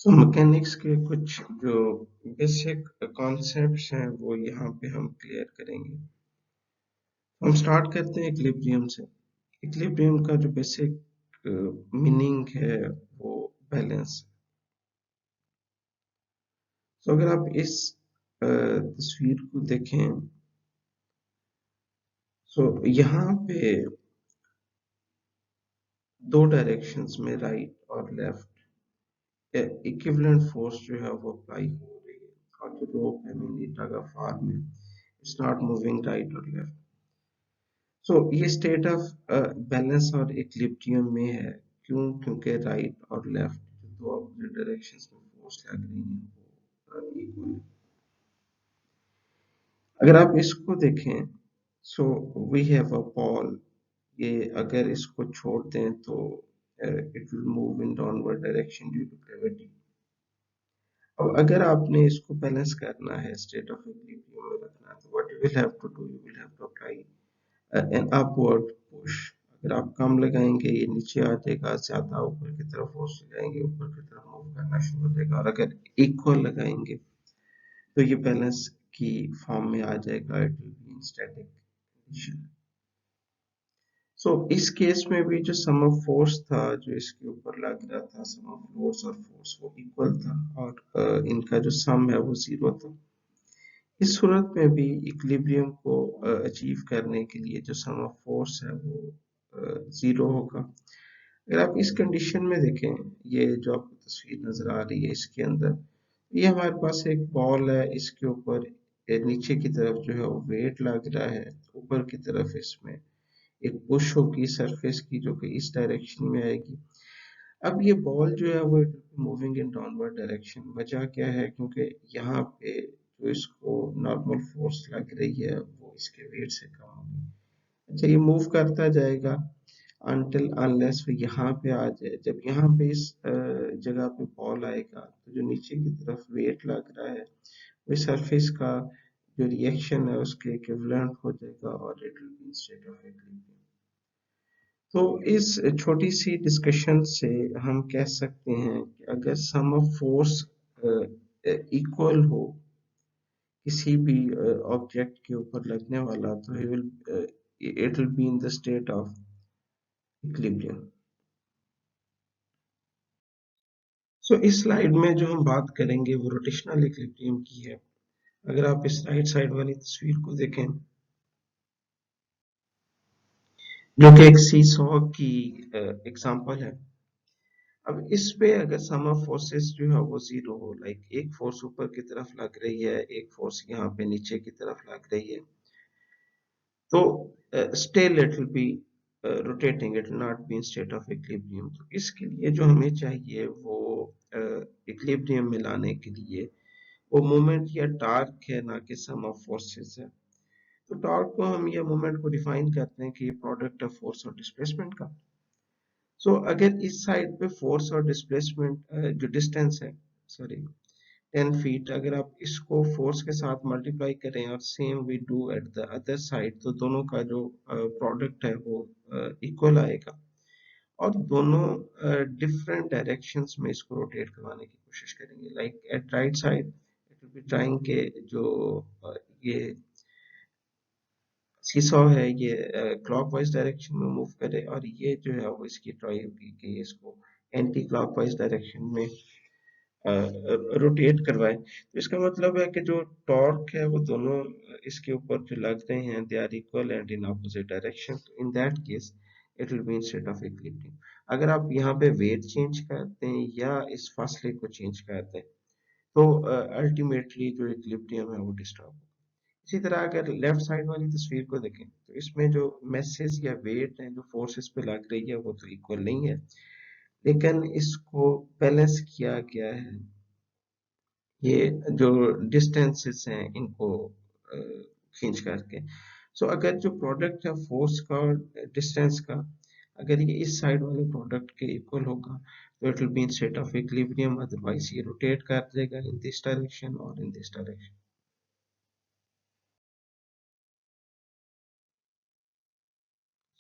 तो मैकेनिक्स के कुछ जो बेसिक कॉन्सेप्ट्स हैं वो यहाँ पे हम क्लियर करेंगे। हम स्टार्ट करते हैं इक्विलिब्रियम से। इक्विलिब्रियम का जो बेसिक मीनिंग है वो बैलेंस। तो अगर आप इस तस्वीर को देखें तो यहाँ पे दो डायरेक्शंस में राइट और लेफ्ट इक्विवेलेंट फोर्स जो है वो अप्लाई हो रही है और जो रोप है मेनली टग ऑफ वार में इट्स नॉट मूविंग राइट और लेफ्ट। सो ये स्टेट ऑफ बैलेंस और इक्विलिब्रियम में है। क्यों? क्योंकि राइट और लेफ्ट दो अपोजिट डायरेक्शंस में फोर्स लग रही है वो इक्वल। अगर आप इसको देखें so we have a ball. ये अगर इसको छोड़ दें तो it will move in downward direction due to gravity. अब अगर आपने इसको बैलेंस करना है, स्टेट ऑफ इक्विलिब्रियम में रखना है, तो what you will have to do, you will have to apply an upward push. अगर आप कम लगाएंगे ये नीचे आ जाएगा, ज्यादा ऊपर की तरफ फोर्स लगाएंगे ऊपर की तरफ मूव करना शुरू हो जाएगा, और अगर इक्वल लगाएंगे तो ये बैलेंस की फॉर्म में आ जाएगा, it will be in static condition. So इस केस में भी जो सम ऑफ फोर्स था जो इसके ऊपर लग रहा था, सम ऑफ लोड्स और फोर्स वो इक्वल था, और इनका जो सम है वो जीरो था। इस सूरत में भी इक्विलिब्रियम को अचीव करने के लिए जो सम ऑफ फोर्स है वो जीरो होगा। अगर आप इस कंडीशन में देखें, ये जो आपको तस्वीर नजर आ रही है इसके अंदर, ये हमारे पास एक बॉल है, इसके ऊपर नीचे की तरफ जो है वो वेट लग रहा है, ऊपर की तरफ इसमें एक पुश होगी सरफेस की जो कि इस डायरेक्शन में आएगी। अब ये बॉल जो है वो मूविंग इन डाउनवर्ड डायरेक्शन। वजह क्या है? क्योंकि यहाँ पे जो इसको नॉर्मल फोर्स लग रही है वो इसके वेट से कम होगी। अच्छा, ये मूव करता जाएगा अनटिल अनलेस वो यहाँ पे आ जाए। जब यहाँ पे इस जगह पे बॉल आएगा तो जो नीचे की तरफ वेट लग रहा है वो सरफेस का जो रिएक्शन है उसके इक्विवेलेंट हो जाएगा और it will B state of equilibrium. तो इस छोटी सी डिस्कशन से हम कह सकते हैं कि अगर सम ऑफ फोर्स इक्वल हो किसी भी ऑब्जेक्ट के ऊपर लगने वाला, तो it will be in the state of equilibrium. So इस स्लाइड में जो हम बात करेंगे वो रोटेशनल इक्विलिब्रियम की है। अगर आप इस राइट साइड वाली तस्वीर को देखें जो कि एक सी सॉ की एग्जांपल है। अब इस पे अगर सम ऑफ फोर्सेस जो है वो जीरो हो, लाइक एक फोर्स ऊपर की तरफ लग रही है, एक फोर्स यहाँ पे नीचे की तरफ लग रही है, तो still it will be rotating, it will not be in state of equilibrium. तो इसके लिए जो हमें चाहिए वो इक्विलिब्रियम में लाने के लिए वो मोमेंट या टार्क है, ना कि सम ऑफ फोर्सेस है। तो टॉर्क को हम ये मोमेंट को डिफाइन करते हैं कि ये प्रोडक्ट है फोर्स और डिस्प्लेसमेंट का। सो अगर इस साइड पे फोर्स और डिस्प्लेसमेंट जो डिस्टेंस है, सॉरी 10 फीट, अगर आप इसको फोर्स के साथ मल्टीप्लाई करें और same we do at the other side, तो दोनों का जो प्रोडक्ट है वो इक्वल आएगा, और दोनों डिफरेंट डायरेक्शंस में इसको रोटेट करवाने की कोशिश करेंगे। Like at right side it will be trying के जो ये सीसॉ है ये क्लॉकवाइज डायरेक्शन में मूव करे, और ये जो है वो इसकी ट्राई होगी कि इसको एंटी क्लॉकवाइज डायरेक्शन में रोटेट करवाए। तो इसका मतलब है कि जो टॉर्क है वो दोनों इसके ऊपर जो लग रहे हैं they are equal and in opposite direction. In that case it will be in state of equilibrium. अगर आप यहाँ पे वेट चेंज करते हैं या इस फासले को चेंज करते हैं तो अल्टीमेटली जो इक्विलिब्रियम है वो डिस्टर्ब। इसी तरह अगर लेफ्ट साइड वाली तस्वीर को देखें तो इसमें जो मैसेज या वेट है जो फोर्सेस पे लग रही है वो तो इक्वल नहीं है, लेकिन इसको बैलेंस किया गया है ये जो डिस्टेंसेस हैं इनको खींच करके। सो अगर जो प्रोडक्ट है फोर्स का और डिस्टेंस का, अगर ये इस साइड वाले प्रोडक्ट के इक्वल होगा तो it will be in state of equilibrium, otherwise ये रोटेट कर देगा इन दिस डायरेक्शन और in this direction.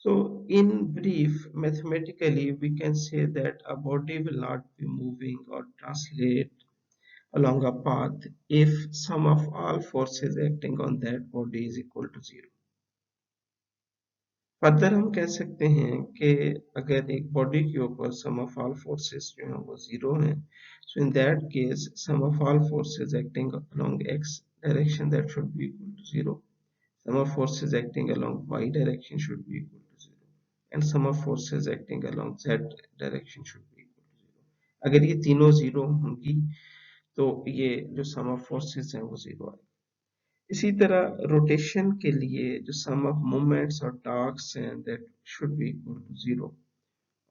So, in brief, mathematically, we can say that a body will not be moving or translate along a path if sum of all forces acting on that body is equal to zero. Further हम कह सकते हैं कि अगर एक body के ऊपर सम of all forces जो हैं वो जीरो हैं, so in that case sum of all forces acting along x direction that should be equal to zero, sum of forces acting along y direction should be equal to zero, and sum of forces acting along z direction should be equal to zero. अगर ये तीनों zero होंगी तो ये जो sum of forces है वो zero आएगा। इसी तरह रोटेशन के लिए जो सम ऑफ मोमेंट्स और टॉर्क्स हैं that should be equal to zero,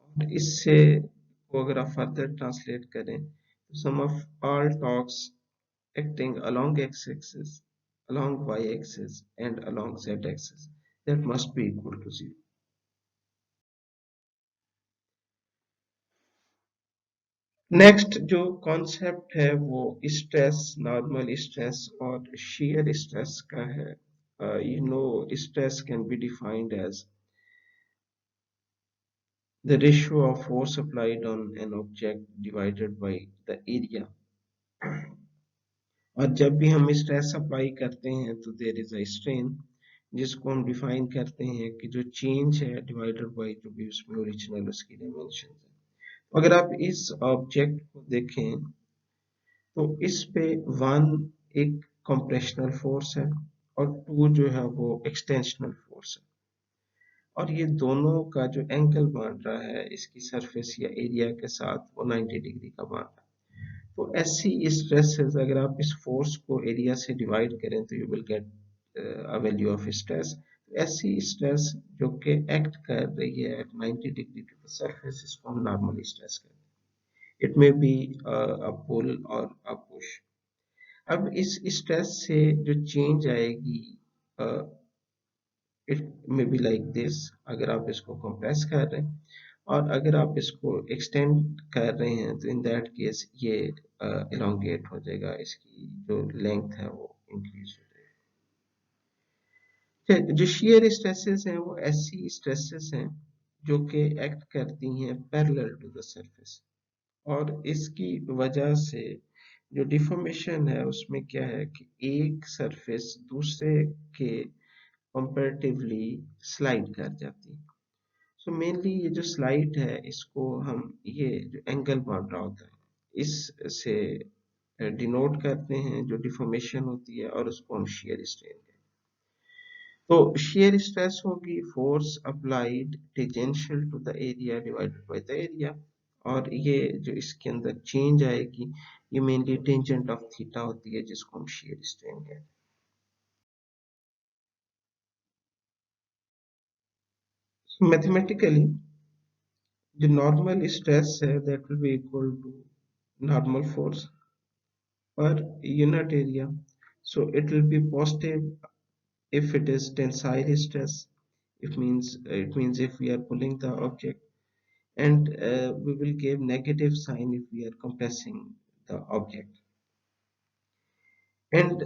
और इससे को अगर आप फर्दर ट्रांसलेट करें तो sum of all torques acting along x-axis, along y-axis, and along z-axis that must be equal to zero. Next जो कॉन्सेप्ट है वो स्ट्रेस, नॉर्मल स्ट्रेस और shear स्ट्रेस का है। Stress can be defined as the ratio of force applied on an object divided by the area। और जब भी हम स्ट्रेस अप्लाई करते हैं तो देयर इज अ स्ट्रेन, जिसको हम डिफाइन करते हैं कि जो चेंज है डिवाइडेड बाय जो भी उसमें ओरिजिनल उसकी डायमेंशन है। अगर आप इस ऑब्जेक्ट को देखें तो इस पे वन एक कंप्रेशनल फोर्स है और टू जो है वो एक्सटेंशनल फोर्स है, और ये दोनों का जो एंगल बन रहा है इसकी सरफेस या एरिया के साथ वो 90 डिग्री का बन रहा है। तो ऐसी स्ट्रेसेस अगर आप इस फोर्स को एरिया से डिवाइड करें तो you will get a value of stress. ऐसी स्ट्रेस जो कि एक्ट कर रही है at 90 degree to the surface, इसको हम नॉर्मल स्ट्रेस कहते हैं। इट मे बी अ पुल और अ पुश। अब इस स्ट्रेस से जो चेंज आएगी it may be like this, अगर आप इसको कंप्रेस कर रहे हैं, और अगर आप इसको एक्सटेंड कर रहे हैं तो इन दैट केस ये इलोंगेट हो जाएगा, इसकी जो लेंथ है वो इंक्रीज हो जाएगी। जो shear स्ट्रेसेस हैं वो ऐसी स्ट्रेसेस हैं जो कि एक्ट करती हैं पैरेलल टू द सरफेस, और इसकी वजह से जो डिफॉर्मेशन है उसमें क्या है कि एक सरफेस दूसरे के कंपैरेटिवली स्लाइड कर जाती है। सो मेनली ये जो स्लाइड है इसको हम ये जो एंगल बन रहा होता है इससे डिनोट करते हैं जो डिफॉर्मेशन होती है, और उसको हम shear स्ट्रेन कहते हैं। तो shear स्ट्रेस होगी force applied tangential to the area divided by the area, और ये जो इसके अंदर चेंज आएगी ये मेनली टेंजेंट ऑफ थीटा होती है जिसको हम shear स्ट्रेन कहते हैं। So mathematically the normal stress है that will be equal to normal force per unit area, so it will be positive if it is tensile stress. It means if we are pulling the object, and we will give negative sign if we are compressing the object। And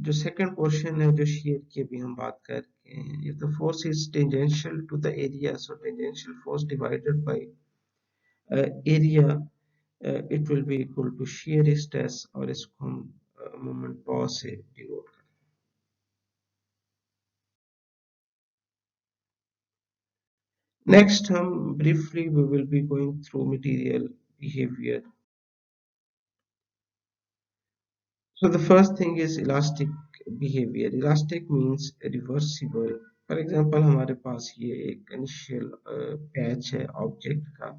जो second portion है जो shear की अभी हम बात कर रहे हैं, if the force is tangential to the area, so tangential force divided by area, it will be equal to shear stress, और इसको हम मोमेंट पॉज से डिनोट करते हैं। नेक्स्ट हम briefly we will be going through material behavior। So the first thing is elastic behavior। Elastic means reversible। For example हमारे पास ये एक इनिशियल पैच है ऑब्जेक्ट का,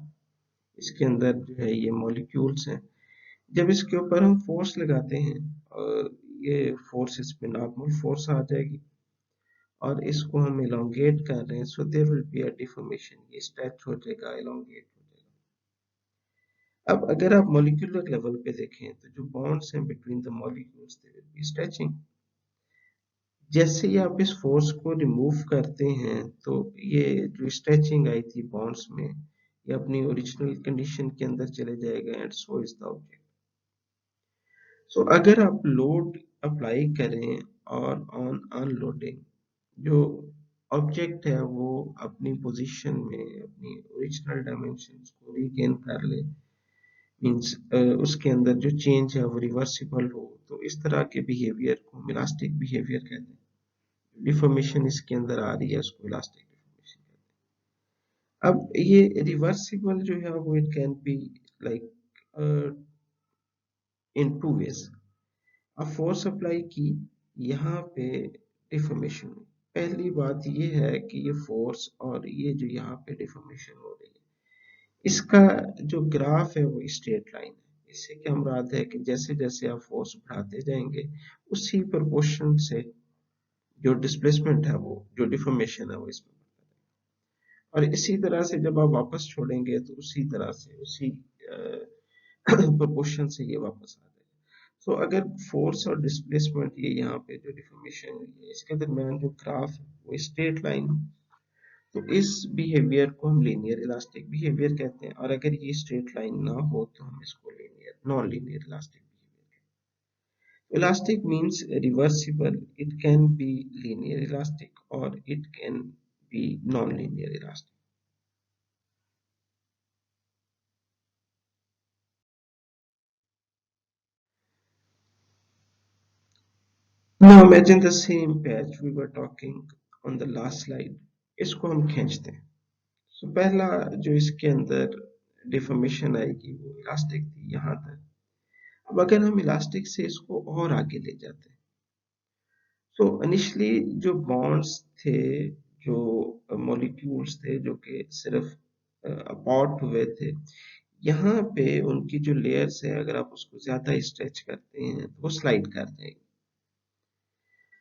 इसके अंदर जो है ये मॉलिक्यूल्स हैं। जब इसके ऊपर हम फोर्स लगाते हैं और ये फोर्स इस पे नॉर्मल फोर्स आ जाएगी, और इसको हम elongate कर रहे हैं, so there will be a deformation, ये स्ट्रेच हो जाएगा, elongate हो जाएगा। अब अगर आप मॉलिक्यूलर लेवल पे देखें तो जो बॉन्ड्स हैं between the molecules they will be stretching. जैसे ही आप इस फोर्स को रिमूव करते हैं तो ये जो स्ट्रेचिंग आई थी बॉन्ड्स में ये अपनी ओरिजिनल कंडीशन के अंदर चले जाएगा, and so is the object. So अगर आप लोड अप्लाई करें और ऑन अनलोडिंग जो ऑब्जेक्ट है वो अपनी पोजीशन में अपनी ओरिजिनल डायमेंशंस को रीगेन कर ले, मींस उसके अंदर जो चेंज है वो रिवर्सिबल हो, तो इस तरह के बिहेवियर को हम इलास्टिक बिहेवियर कहते हैं। डिफॉर्मेशन इसके अंदर आ रही है उसको इलास्टिक डिफॉर्मेशन कहते हैं। अब ये रिवर्सिबल जो है वो it can be like in two ways. अब फोर्स अप्लाई की, यहाँ पे डिफॉर्मेशन हुई। पहली बात ये है कि ये फोर्स और ये जो यहाँ पे डिफॉर्मेशन हो रही है, इसका जो ग्राफ है वो स्ट्रेट लाइन है। इससे क्या मुराद है कि जैसे जैसे आप फोर्स बढ़ाते जाएंगे उसी प्रोपोर्शन से जो डिस्प्लेसमेंट है वो जो डिफॉर्मेशन है वो इसमें बढ़ता जाएगा। और इसी तरह से जब आप वापस छोड़ेंगे तो उसी तरह से उसी प्रोपोर्शन से ये वापस आ जाएगा। सो अगर फोर्स और डिस्प्लेसमेंट ये यहाँ पे जो डिफॉर्मेशन हुई है इसके दरमियान जो ग्राफ है वो स्ट्रेट लाइन, तो इस बिहेवियर को हम लीनियर इलास्टिक बिहेवियर कहते हैं। और अगर ये स्ट्रेट लाइन ना हो तो हम इसको linear non linear elastic behaviour कहते हैं। Elastic means reversible, it can be linear elastic और it can be non linear elastic. Now imagine the same patch we were talking on the last slide. इसको हम खींचते हैं। So पहला जो इसके अंदर डिफॉर्मेशन आएगी वो इलास्टिक थी यहाँ तक। अब अगर हम इलास्टिक से इसको और आगे ले जाते हैं, तो इनिशियली जो बॉन्ड्स थे, जो मॉलिक्यूल्स थे जो कि सिर्फ अपार्ट हुए थे, यहाँ पे उनकी जो लेयर्स है अगर आप उसको ज्यादा स्ट्रेच करते हैं तो वो स्लाइड कर जाएंगे।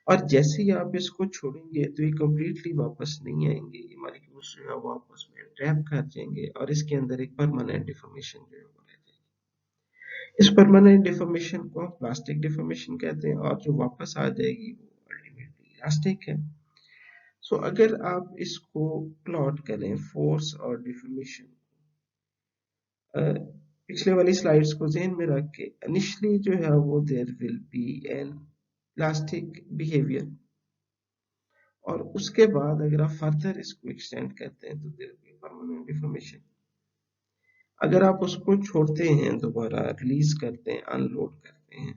और जैसे ही आप इसको छोड़ेंगे तो ये कंप्लीटली वापस नहीं आएंगे, ये मॉलिक्यूल्स जो है वो आपस में ट्रैप कर जाएंगे और इसके अंदर एक परमानेंट डिफॉर्मेशन जो है वो रह जाएगी। इस परमानेंट डिफॉर्मेशन को हम प्लास्टिक डिफॉर्मेशन कहते हैं और जो वापस आ जाएगी वो अल्टीमेटली इलास्टिक है। सो अगर आप इसको प्लॉट करें फोर्स और डिफॉर्मेशन, पिछले वाली स्लाइड्स को ज़हन में रख के, इनिशियली जो है वो there will be an elastic behaviour, और उसके बाद अगर आप फर्दर इसको एक्सटेंड करते हैं तो there will be permanent deformation. अगर आप उसको छोड़ते हैं, दोबारा रिलीज करते हैं, अनलोड करते हैं,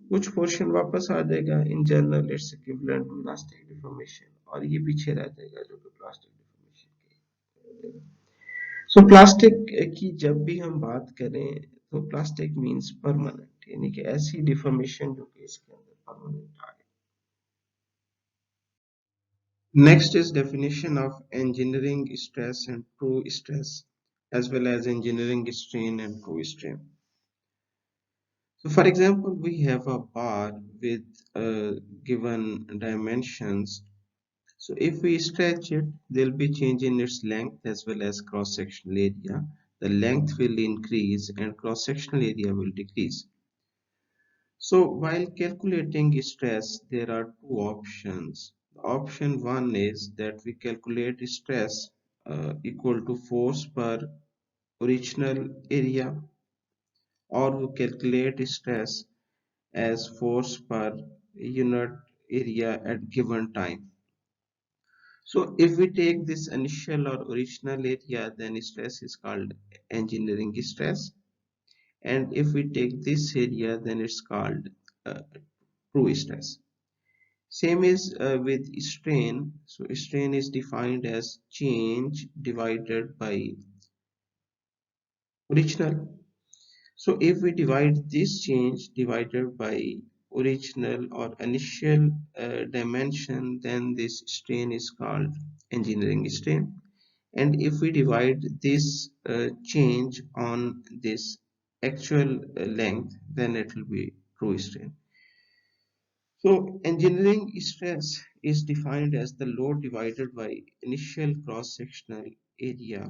कुछ पोर्शन वापस आ जाएगा। In general it's equivalent to plastic deformation, और ये पीछे रह जाएगा जो कि प्लास्टिक डिफॉर्मेशन के। सो प्लास्टिक की जब भी हम बात करें तो प्लास्टिक मींस परमानेंट, यानी कि ऐसी डिफॉर्मेशन जो कि इसके अंदर परमानेंट आ गई। Next is definition of engineering stress and true stress, as well as engineering strain and true strain. So for example, we have a bar with given dimensions. So if we stretch it, there will be change in its length as well as cross-sectional area. The length will increase and cross-sectional area will decrease. So while calculating stress, there are two options. Option one is that we calculate stress equal to force per original area, or we calculate stress as force per unit area at given time. So if we take this initial or original area, then stress is called engineering stress. And if we take this area, then it's called uh, true stress. Same is with strain. So strain is defined as change divided by original. So if we divide this change divided by original or initial dimension, then this strain is called engineering strain. And if we divide this change on this actual length, then it will be true strain. So engineering stress is defined as the load divided by initial cross-sectional area,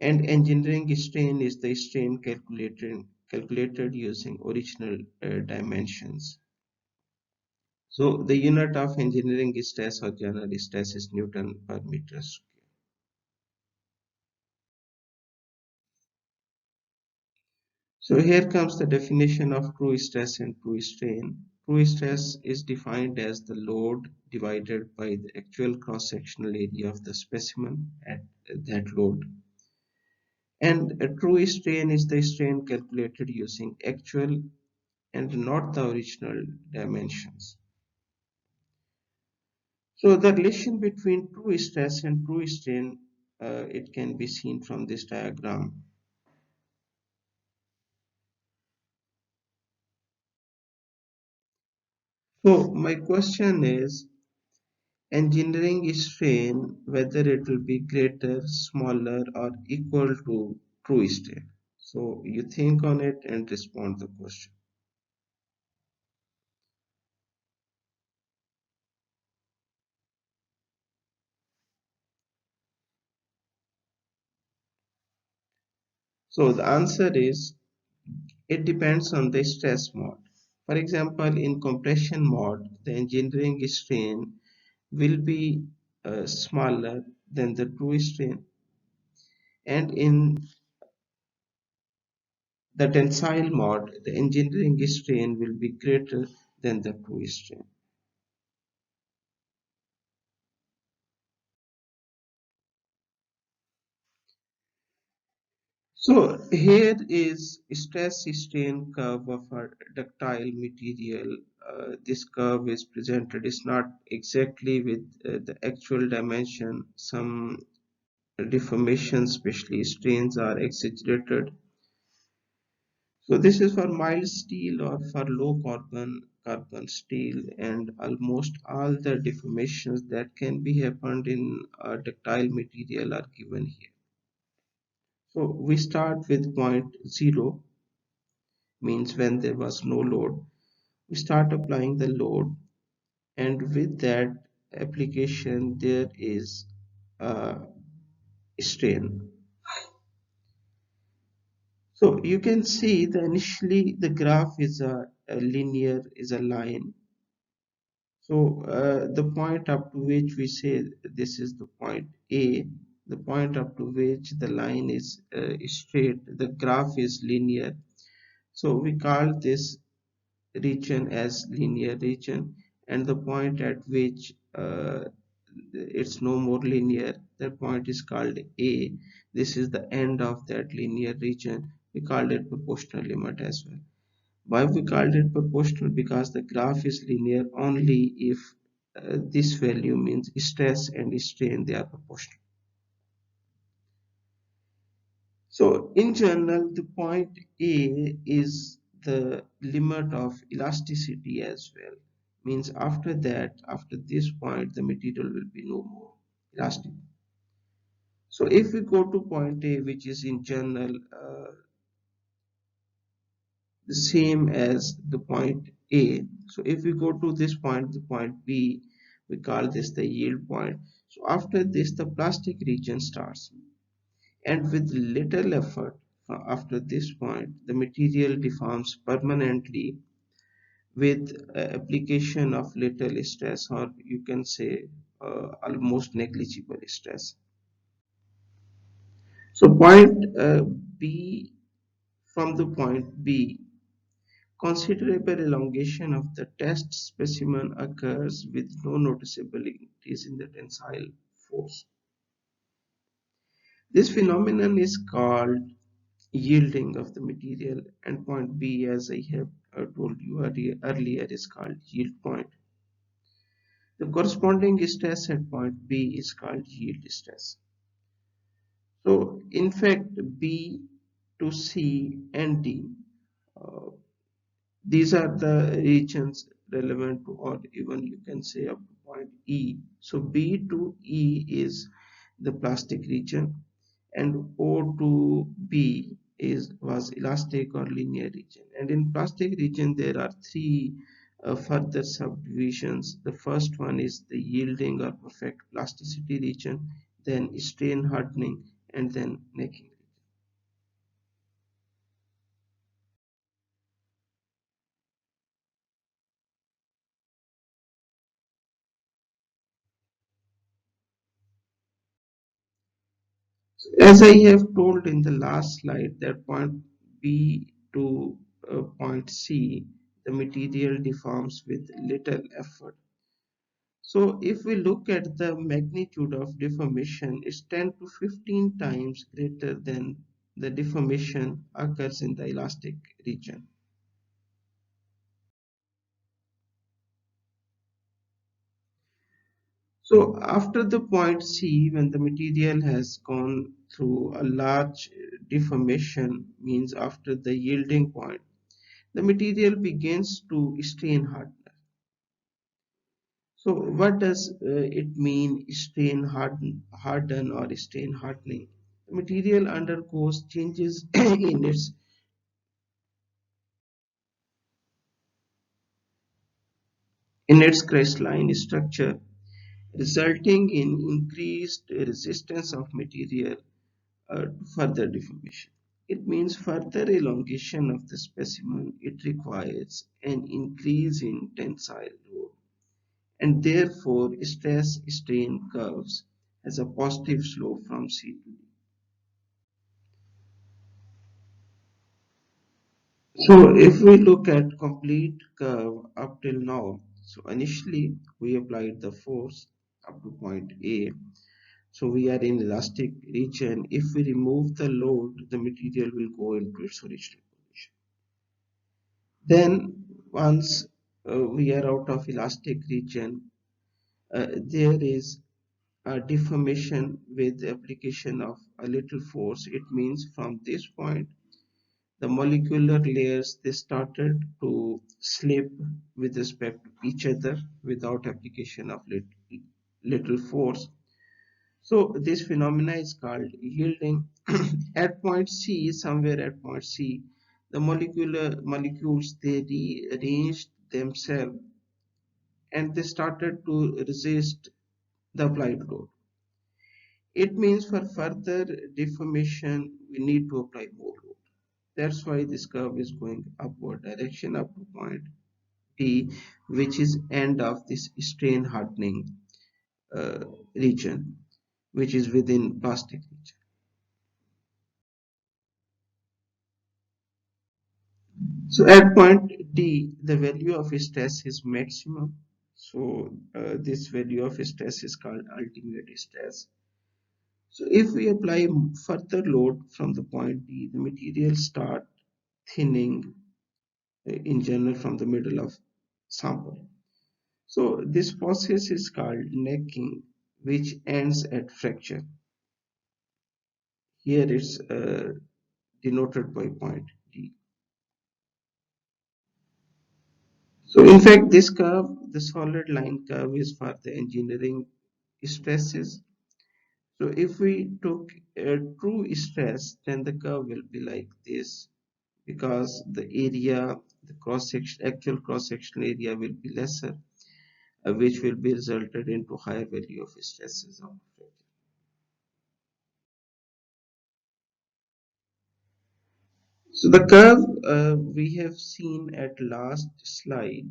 and engineering strain is the strain calculated using original dimensions. So the unit of engineering stress or general stress is Newton per meter square. So here comes the definition of true stress and true strain. True stress is defined as the load divided by the actual cross-sectional area of the specimen at that load. And a true strain is the strain calculated using actual and not the original dimensions. So the relation between true stress and true strain, it can be seen from this diagram. So my question is, engineering strain, whether it will be greater, smaller, or equal to true strain. So you think on it and respond the question. So the answer is, it depends on the stress mode. For example, in compression mode, the engineering strain will be smaller than the true strain, and in the tensile mode, the engineering strain will be greater than the true strain. So here is stress strain curve of a ductile material. This curve is presented is not exactly with the actual dimension. Some deformations, especially strains, are exaggerated. So this is for mild steel or for low carbon steel, and almost all the deformations that can be happened in a ductile material are given here. So we start with point 0, means when there was no load. We start applying the load, and with that application there is a strain. So you can see that initially the graph is a linear, is a line. So the point up to which we say this is the point A, the point up to which the line is straight, the graph is linear. So we call this region as linear region, and the point at which it's no more linear, that point is called A. This is the end of that linear region. We called it proportional limit as well. Why we called it proportional? Because the graph is linear only if this value means stress and strain, they are proportional. So in general, the point A is the limit of elasticity as well. Means after that, after this point, the material will be no more elastic. So if we go to point A, which is in general the same as the point A. So if we go to this point, the point B, we call this the yield point. So after this, the plastic region starts. And with little effort, after this point, the material deforms permanently with application of little stress, or you can say almost negligible stress. So point B, from the point B, considerable elongation of the test specimen occurs with no noticeable increase in the tensile force. This phenomenon is called yielding of the material, and point B, as I have told you earlier, is called yield point. The corresponding stress at point B is called yield stress. So, in fact, B to C and D, uh, these are the regions relevant to, or even you can say up to point E. So B to E is the plastic region, and O to B is was elastic or linear region. And in plastic region there are three further subdivisions. The first one is the yielding or perfect plasticity region, then strain hardening, and then necking. As I have told in the last slide, that point B to point C, the material deforms with little effort. So if we look at the magnitude of deformation, it's 10 to 15 times greater than the deformation occurs in the elastic region. So after the point C, when the material has gone through a large deformation, means after the yielding point, the material begins to strain harden. So what does it mean harden or strain hardening? The material undergoes changes in its crystalline structure, resulting in increased resistance of material to further deformation. It means further elongation of the specimen. It requires an increase in tensile load, and therefore stress strain curves has a positive slope from C to D. So if we look at complete curve up till now, so initially we applied the force up to point A. So we are in elastic region. If we remove the load, the material will go into its original position. Then once we are out of elastic region, there is a deformation with the application of a little force. It means from this point, the molecular layers they started to slip with respect to each other without application of little force. So this phenomena is called yielding. At point C, somewhere at point C, the molecules they rearranged themselves and they started to resist the applied load. It means for further deformation, we need to apply more load. That's why this curve is going upward direction up to point T, which is end of this strain hardening uh, region, which is within plastic region. So at point D, the value of stress is maximum. So this value of stress is called ultimate stress. So if we apply further load from the point D, the material start thinning in general from the middle of sample. So this process is called necking, which ends at fracture. Here it's denoted by point D. So in fact, this curve, the solid line curve is for the engineering stresses. So if we took a true stress, then the curve will be like this because the area, the cross section, actual cross sectional area will be lesser, which will be resulted into higher value of stresses of fracture. So the curve we have seen at last slide.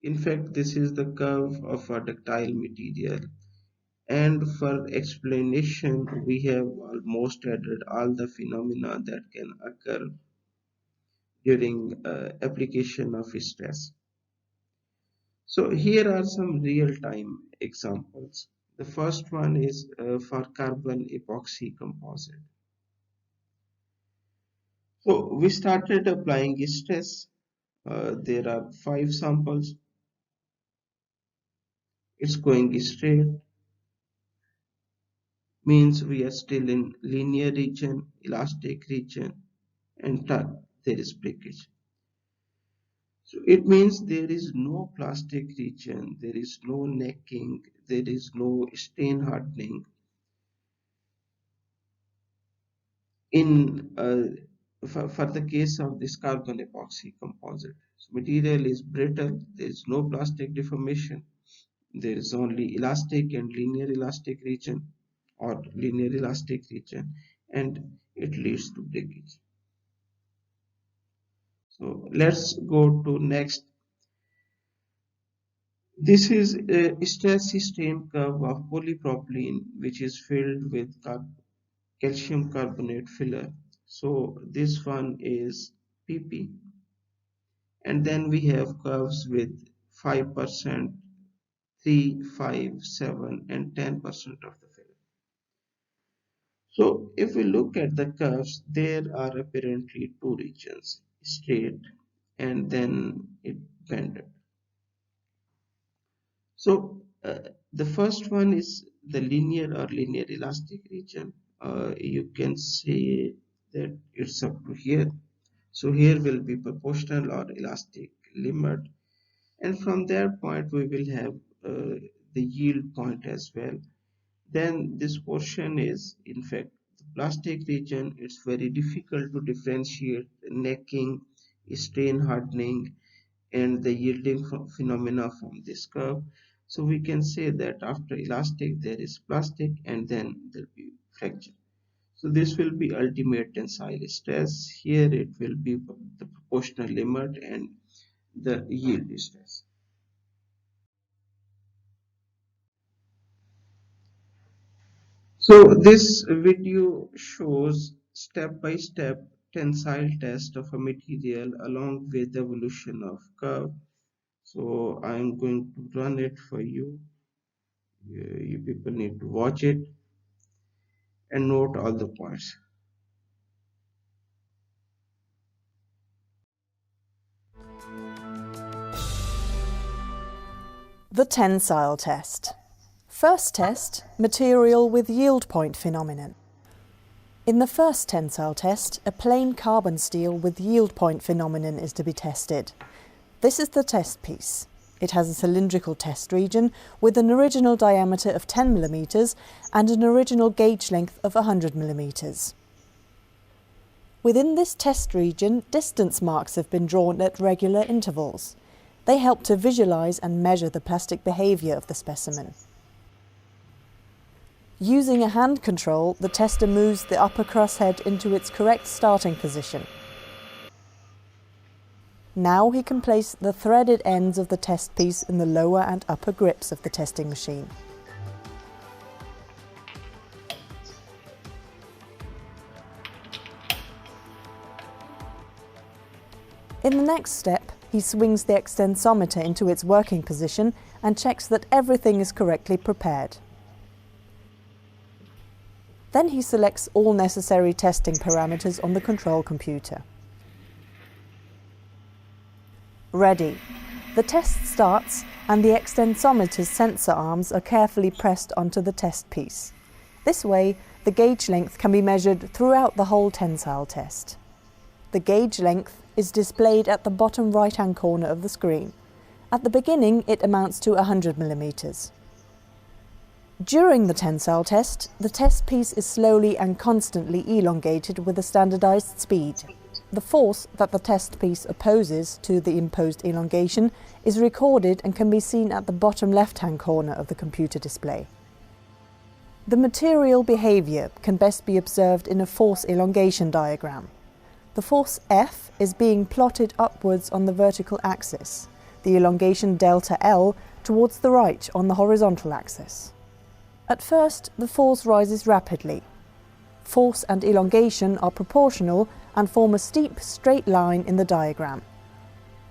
In fact, this is the curve of a ductile material. And for explanation, we have almost added all the phenomena that can occur during application of stress. So here are some real-time examples. The first one is for carbon epoxy composite. So we started applying stress. There are 5 samples. It's going straight, means we are still in linear region, elastic region, and there is breakage. So it means there is no plastic region, there is no necking, there is no stain hardening. In for the case of this carbon epoxy composite, so material is brittle, there is no plastic deformation, there is only elastic and linear elastic region or linear elastic region, and it leads to breakage. So let's go to next. This is a stress strain curve of polypropylene which is filled with calcium carbonate filler. So this one is PP And then we have curves with 5%, 3, 5, 7, and 10% of the film. So if we look at the curves, there are apparently two regions, straight and then it bended. So the first one is the linear or linear elastic region. You can say that it's up to here. So here will be proportional or elastic limit, and from that point we will have the yield point as well. Then this portion is in fact the plastic region. It's very difficult to differentiate necking, strain hardening, and the yielding phenomena from this curve. So we can say that after elastic there is plastic and then there will be fracture. So this will be ultimate tensile stress. Here it will be the proportional limit and the yield stress. So this video shows step-by-step tensile test of a material along with the evolution of curve. So I'm going to run it for you. You people need to watch it and note all the points. The tensile test. First test, material with yield point phenomenon. In the first tensile test, a plain carbon steel with yield point phenomenon is to be tested. This is the test piece. It has a cylindrical test region with an original diameter of 10 mm and an original gauge length of 100 mm. Within this test region, distance marks have been drawn at regular intervals. They help to visualize and measure the plastic behavior of the specimen. Using a hand control, the tester moves the upper crosshead into its correct starting position. Now he can place the threaded ends of the test piece in the lower and upper grips of the testing machine. In the next step, he swings the extensometer into its working position and checks that everything is correctly prepared. Then he selects all necessary testing parameters on the control computer. Ready. The test starts and the extensometer's sensor arms are carefully pressed onto the test piece. This way, the gauge length can be measured throughout the whole tensile test. The gauge length is displayed at the bottom right-hand corner of the screen. At the beginning, it amounts to 100 mm. During the tensile test, the test piece is slowly and constantly elongated with a standardized speed. The force that the test piece opposes to the imposed elongation is recorded and can be seen at the bottom left-hand corner of the computer display. The material behavior can best be observed in a force elongation diagram. The force F is being plotted upwards on the vertical axis, the elongation delta L towards the right on the horizontal axis. At first, the force rises rapidly. Force and elongation are proportional and form a steep, straight line in the diagram.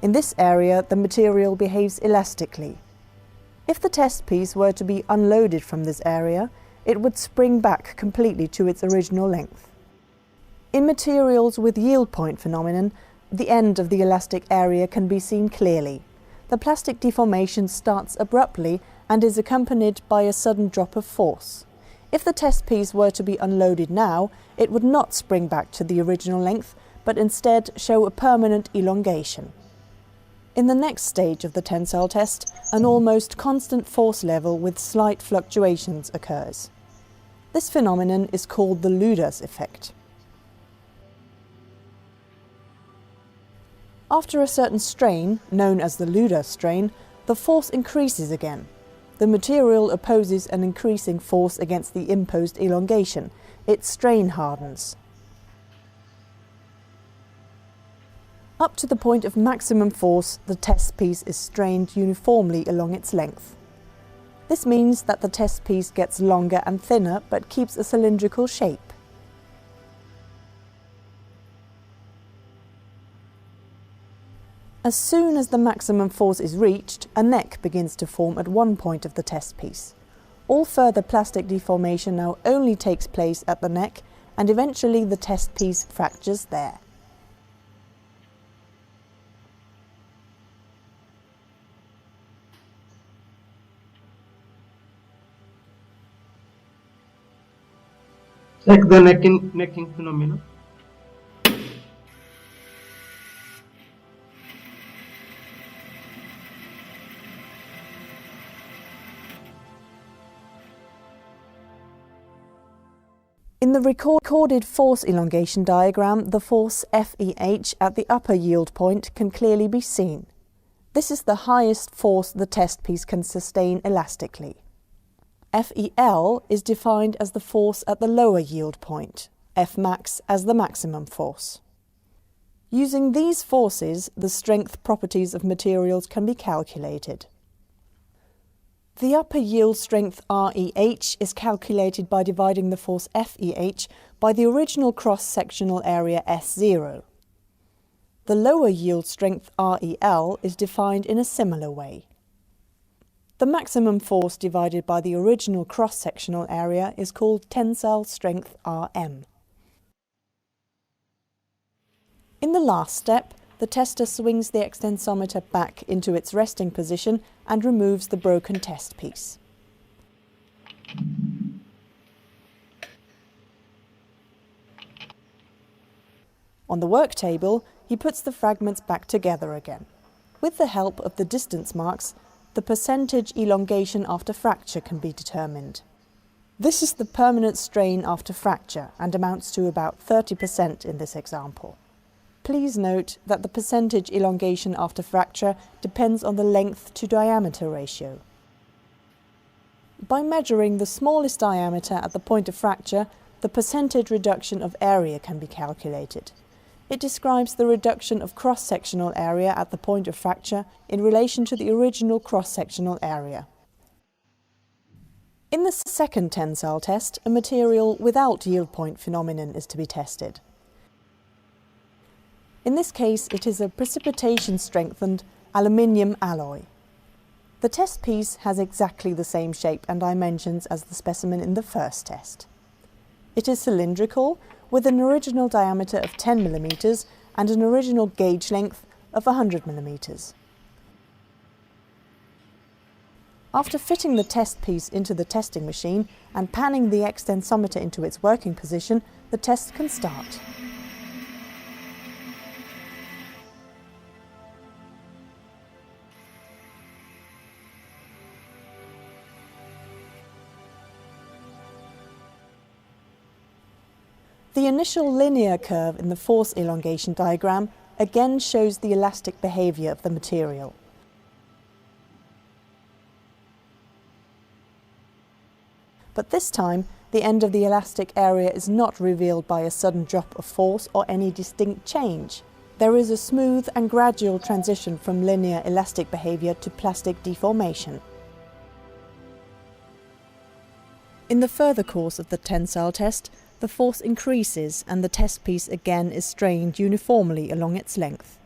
In this area, the material behaves elastically. If the test piece were to be unloaded from this area, it would spring back completely to its original length. In materials with yield point phenomenon, the end of the elastic area can be seen clearly. The plastic deformation starts abruptly and is accompanied by a sudden drop of force. If the test piece were to be unloaded now, it would not spring back to the original length, but instead show a permanent elongation. In the next stage of the tensile test, an almost constant force level with slight fluctuations occurs. This phenomenon is called the Luders effect. After a certain strain, known as the Luder strain, the force increases again. The material opposes an increasing force against the imposed elongation. It strain hardens. Up to the point of maximum force, the test piece is strained uniformly along its length. This means that the test piece gets longer and thinner but keeps a cylindrical shape. As soon as the maximum force is reached, a neck begins to form at one point of the test piece. All further plastic deformation now only takes place at the neck, and eventually the test piece fractures there. Check the necking phenomena. In the recorded force elongation diagram, the force FEH at the upper yield point can clearly be seen. This is the highest force the test piece can sustain elastically. FEL is defined as the force at the lower yield point, Fmax as the maximum force. Using these forces, the strength properties of materials can be calculated. The upper yield strength REH is calculated by dividing the force FEH by the original cross-sectional area S0. The lower yield strength REL is defined in a similar way. The maximum force divided by the original cross-sectional area is called tensile strength Rm. In the last step, the tester swings the extensometer back into its resting position and removes the broken test piece. On the work table, he puts the fragments back together again. With the help of the distance marks, the percentage elongation after fracture can be determined. This is the permanent strain after fracture and amounts to about 30% in this example. Please note that the percentage elongation after fracture depends on the length to diameter ratio. By measuring the smallest diameter at the point of fracture, the percentage reduction of area can be calculated. It describes the reduction of cross-sectional area at the point of fracture in relation to the original cross-sectional area. In the second tensile test, a material without yield point phenomenon is to be tested. In this case, it is a precipitation-strengthened aluminium alloy. The test piece has exactly the same shape and dimensions as the specimen in the first test. It is cylindrical, with an original diameter of 10 mm and an original gauge length of 100 mm. After fitting the test piece into the testing machine and panning the extensometer into its working position, the test can start. The initial linear curve in the force elongation diagram again shows the elastic behavior of the material. But this time, the end of the elastic area is not revealed by a sudden drop of force or any distinct change. There is a smooth and gradual transition from linear elastic behavior to plastic deformation. In the further course of the tensile test, the force increases and the test piece again is strained uniformly along its length.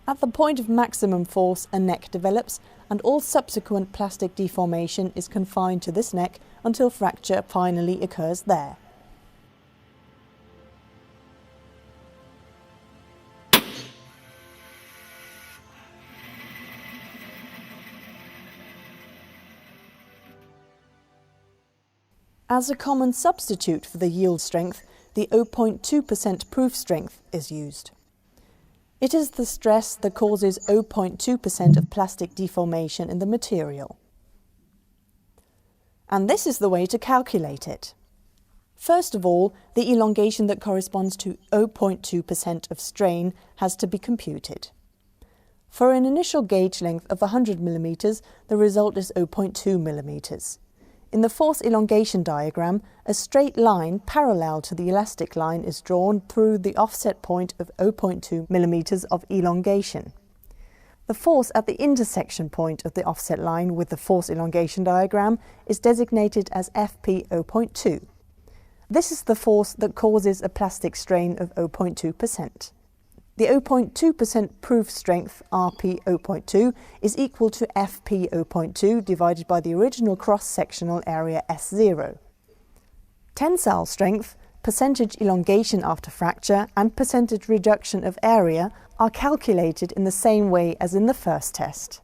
At the point of maximum force, a neck develops, and all subsequent plastic deformation is confined to this neck until fracture finally occurs there. As a common substitute for the yield strength, the 0.2% proof strength is used. It is the stress that causes 0.2% of plastic deformation in the material. And this is the way to calculate it. First of all, the elongation that corresponds to 0.2% of strain has to be computed. For an initial gauge length of 100 mm, the result is 0.2 mm. In the force elongation diagram, a straight line parallel to the elastic line is drawn through the offset point of 0.2 mm of elongation. The force at the intersection point of the offset line with the force elongation diagram is designated as Fp 0.2. This is the force that causes a plastic strain of 0.2%. The 0.2% proof strength, RP 0.2, is equal to FP 0.2 divided by the original cross-sectional area S0. Tensile strength, percentage elongation after fracture, and percentage reduction of area are calculated in the same way as in the first test.